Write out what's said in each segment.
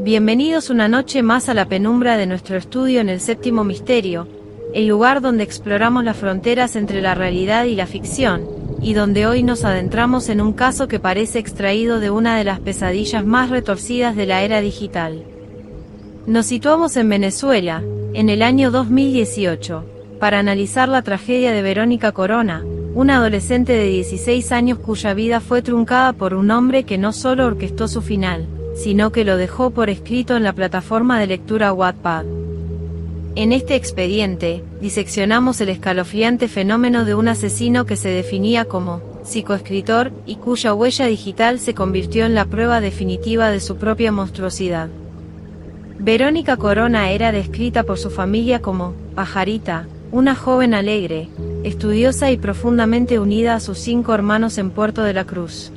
Bienvenidos una noche más a la penumbra de nuestro estudio en el Séptimo Misterio, el lugar donde exploramos las fronteras entre la realidad y la ficción, y donde hoy nos adentramos en un caso que parece extraído de una de las pesadillas más retorcidas de la era digital. Nos situamos en Venezuela, en el año 2018, para analizar la tragedia de Verónica Corona, una adolescente de 16 años cuya vida fue truncada por un hombre que no solo orquestó su final, sino que lo dejó por escrito en la plataforma de lectura Wattpad. En este expediente, diseccionamos el escalofriante fenómeno de un asesino que se definía como psicoescritor y cuya huella digital se convirtió en la prueba definitiva de su propia monstruosidad. Verónica Corona era descrita por su familia como Pajarita, una joven alegre, estudiosa y profundamente unida a sus 5 hermanos en Puerto de la Cruz.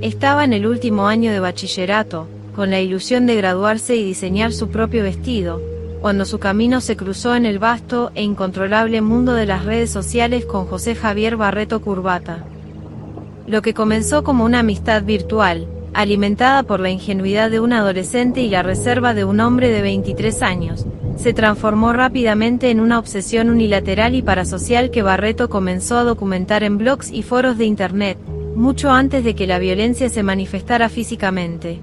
Estaba en el último año de bachillerato, con la ilusión de graduarse y diseñar su propio vestido, cuando su camino se cruzó en el vasto e incontrolable mundo de las redes sociales con José Javier Barreto Curbata. Lo que comenzó como una amistad virtual, alimentada por la ingenuidad de un adolescente y la reserva de un hombre de 23 años, se transformó rápidamente en una obsesión unilateral y parasocial que Barreto comenzó a documentar en blogs y foros de internet, mucho antes de que la violencia se manifestara físicamente.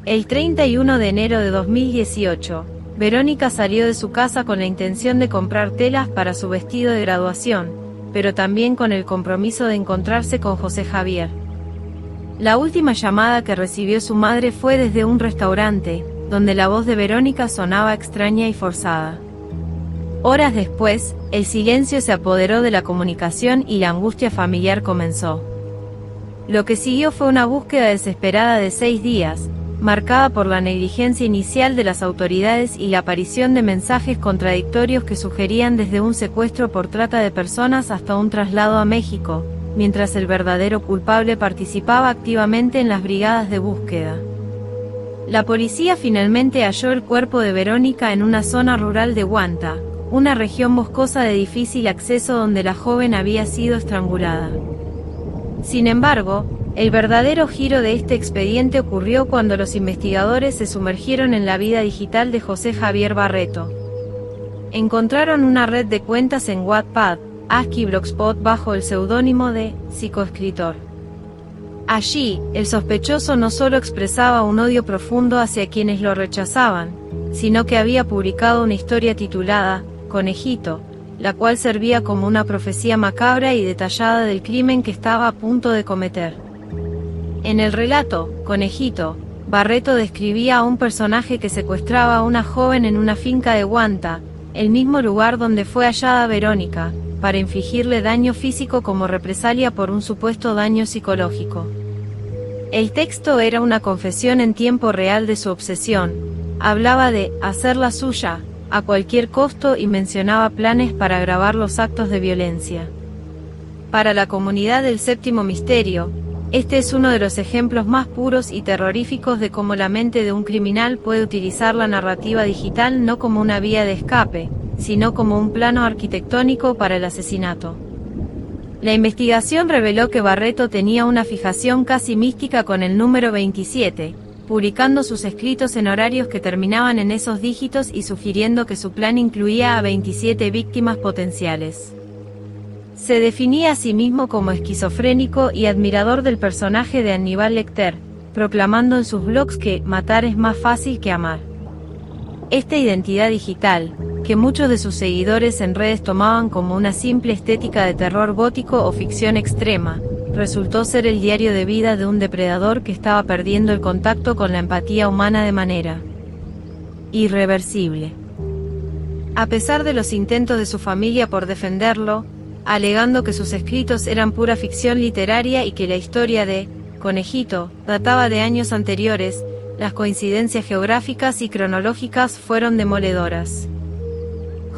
El 31 de enero de 2018, Verónica salió de su casa con la intención de comprar telas para su vestido de graduación, pero también con el compromiso de encontrarse con José Javier. La última llamada que recibió su madre fue desde un restaurante, donde la voz de Verónica sonaba extraña y forzada. Horas después, el silencio se apoderó de la comunicación y la angustia familiar comenzó. Lo que siguió fue una búsqueda desesperada de 6 días, marcada por la negligencia inicial de las autoridades y la aparición de mensajes contradictorios que sugerían desde un secuestro por trata de personas hasta un traslado a México, mientras el verdadero culpable participaba activamente en las brigadas de búsqueda. La policía finalmente halló el cuerpo de Verónica en una zona rural de Huanta, una región boscosa de difícil acceso donde la joven había sido estrangulada. Sin embargo, el verdadero giro de este expediente ocurrió cuando los investigadores se sumergieron en la vida digital de José Javier Barreto. Encontraron una red de cuentas en Wattpad, ASCII y Blogspot bajo el seudónimo de psicoescritor. Allí, el sospechoso no solo expresaba un odio profundo hacia quienes lo rechazaban, sino que había publicado una historia titulada Conejito, la cual servía como una profecía macabra y detallada del crimen que estaba a punto de cometer. En el relato, Conejito, Barreto describía a un personaje que secuestraba a una joven en una finca de Huanta, el mismo lugar donde fue hallada Verónica, para infligirle daño físico como represalia por un supuesto daño psicológico. El texto era una confesión en tiempo real de su obsesión, hablaba de hacerla suya, a cualquier costo y mencionaba planes para agravar los actos de violencia. Para la comunidad del Séptimo Misterio, este es uno de los ejemplos más puros y terroríficos de cómo la mente de un criminal puede utilizar la narrativa digital no como una vía de escape, sino como un plano arquitectónico para el asesinato. La investigación reveló que Barreto tenía una fijación casi mística con el número 27, publicando sus escritos en horarios que terminaban en esos dígitos y sugiriendo que su plan incluía a 27 víctimas potenciales. Se definía a sí mismo como esquizofrénico y admirador del personaje de Aníbal Lecter, proclamando en sus blogs que matar es más fácil que amar. Esta identidad digital, que muchos de sus seguidores en redes tomaban como una simple estética de terror gótico o ficción extrema, resultó ser el diario de vida de un depredador que estaba perdiendo el contacto con la empatía humana de manera irreversible. A pesar de los intentos de su familia por defenderlo, alegando que sus escritos eran pura ficción literaria y que la historia de Conejito databa de años anteriores, las coincidencias geográficas y cronológicas fueron demoledoras.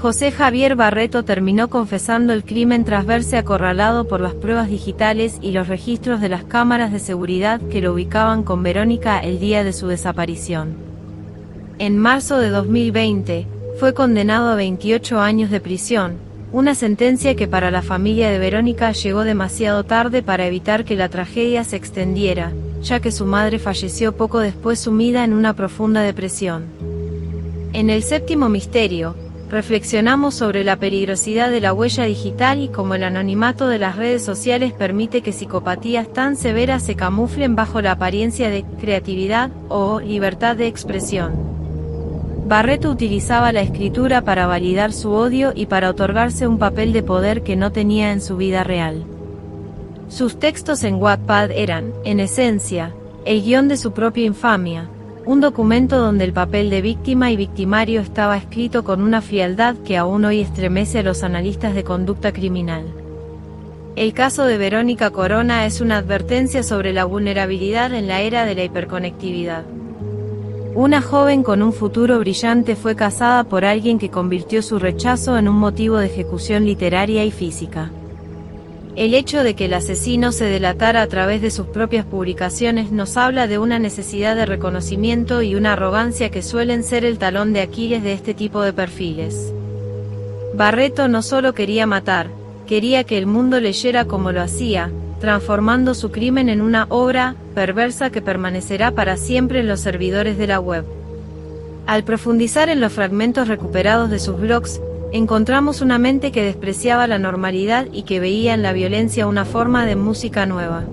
José Javier Barreto terminó confesando el crimen tras verse acorralado por las pruebas digitales y los registros de las cámaras de seguridad que lo ubicaban con Verónica el día de su desaparición. En marzo de 2020, fue condenado a 28 años de prisión, una sentencia que para la familia de Verónica llegó demasiado tarde para evitar que la tragedia se extendiera, ya que su madre falleció poco después sumida en una profunda depresión. En el séptimo misterio, reflexionamos sobre la peligrosidad de la huella digital y cómo el anonimato de las redes sociales permite que psicopatías tan severas se camuflen bajo la apariencia de creatividad o libertad de expresión. Barreto utilizaba la escritura para validar su odio y para otorgarse un papel de poder que no tenía en su vida real. Sus textos en Wattpad eran, en esencia, el guión de su propia infamia, un documento donde el papel de víctima y victimario estaba escrito con una frialdad que aún hoy estremece a los analistas de conducta criminal. El caso de Verónica Corona es una advertencia sobre la vulnerabilidad en la era de la hiperconectividad. Una joven con un futuro brillante fue casada por alguien que convirtió su rechazo en un motivo de ejecución literaria y física. El hecho de que el asesino se delatara a través de sus propias publicaciones nos habla de una necesidad de reconocimiento y una arrogancia que suelen ser el talón de Aquiles de este tipo de perfiles. Barreto no solo quería matar, quería que el mundo leyera como lo hacía, transformando su crimen en una obra perversa que permanecerá para siempre en los servidores de la web. Al profundizar en los fragmentos recuperados de sus blogs, encontramos una mente que despreciaba la normalidad y que veía en la violencia una forma de música nueva.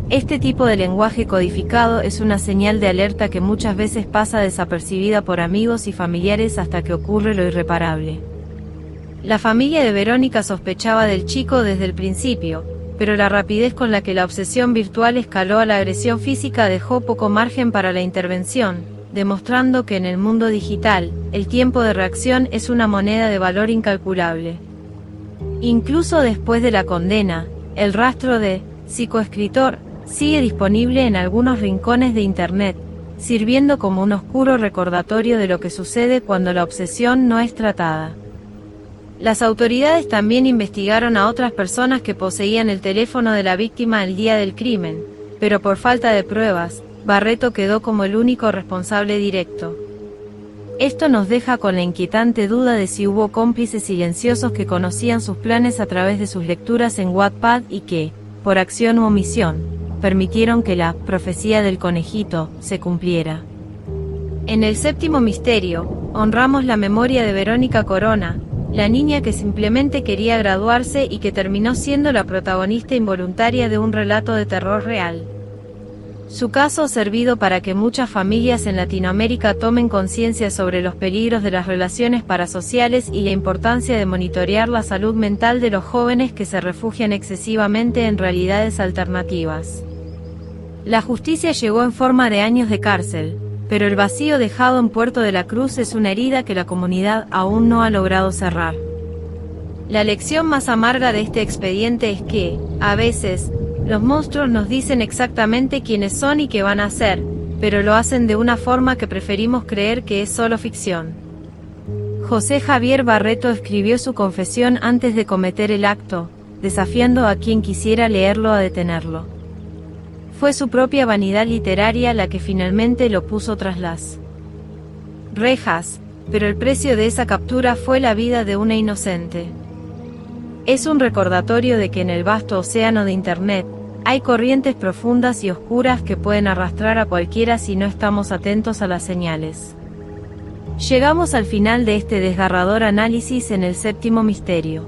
Este tipo de lenguaje codificado es una señal de alerta que muchas veces pasa desapercibida por amigos y familiares hasta que ocurre lo irreparable. La familia de Verónica sospechaba del chico desde el principio, pero la rapidez con la que la obsesión virtual escaló a la agresión física dejó poco margen para la intervención, demostrando que en el mundo digital, el tiempo de reacción es una moneda de valor incalculable. Incluso después de la condena, el rastro de psicoescritor sigue disponible en algunos rincones de Internet, sirviendo como un oscuro recordatorio de lo que sucede cuando la obsesión no es tratada. Las autoridades también investigaron a otras personas que poseían el teléfono de la víctima el día del crimen, pero por falta de pruebas, Barreto quedó como el único responsable directo. Esto nos deja con la inquietante duda de si hubo cómplices silenciosos que conocían sus planes a través de sus lecturas en Wattpad y que, por acción u omisión, permitieron que la profecía del conejito se cumpliera. En el séptimo misterio, honramos la memoria de Verónica Corona, la niña que simplemente quería graduarse y que terminó siendo la protagonista involuntaria de un relato de terror real. Su caso ha servido para que muchas familias en Latinoamérica tomen conciencia sobre los peligros de las relaciones parasociales y la importancia de monitorear la salud mental de los jóvenes que se refugian excesivamente en realidades alternativas. La justicia llegó en forma de años de cárcel, pero el vacío dejado en Puerto de la Cruz es una herida que la comunidad aún no ha logrado cerrar. La lección más amarga de este expediente es que, a veces, los monstruos nos dicen exactamente quiénes son y qué van a hacer, pero lo hacen de una forma que preferimos creer que es solo ficción. José Javier Barreto escribió su confesión antes de cometer el acto, desafiando a quien quisiera leerlo a detenerlo. Fue su propia vanidad literaria la que finalmente lo puso tras las rejas, pero el precio de esa captura fue la vida de una inocente. Es un recordatorio de que en el vasto océano de Internet, hay corrientes profundas y oscuras que pueden arrastrar a cualquiera si no estamos atentos a las señales. Llegamos al final de este desgarrador análisis en el séptimo misterio.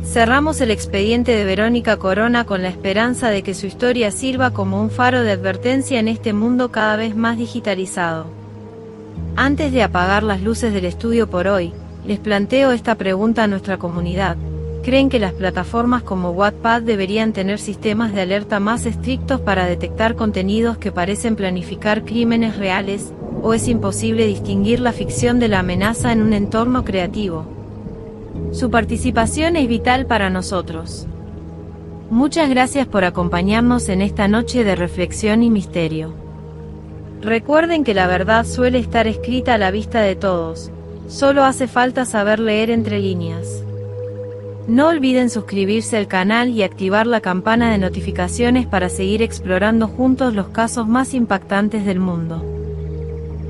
Cerramos el expediente de Verónica Corona con la esperanza de que su historia sirva como un faro de advertencia en este mundo cada vez más digitalizado. Antes de apagar las luces del estudio por hoy, les planteo esta pregunta a nuestra comunidad. ¿Creen que las plataformas como Wattpad deberían tener sistemas de alerta más estrictos para detectar contenidos que parecen planificar crímenes reales, o es imposible distinguir la ficción de la amenaza en un entorno creativo? Su participación es vital para nosotros. Muchas gracias por acompañarnos en esta noche de reflexión y misterio. Recuerden que la verdad suele estar escrita a la vista de todos, solo hace falta saber leer entre líneas. No olviden suscribirse al canal y activar la campana de notificaciones para seguir explorando juntos los casos más impactantes del mundo.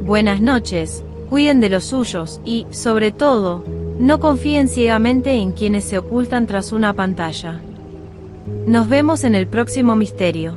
Buenas noches, cuiden de los suyos y, sobre todo, no confíen ciegamente en quienes se ocultan tras una pantalla. Nos vemos en el próximo misterio.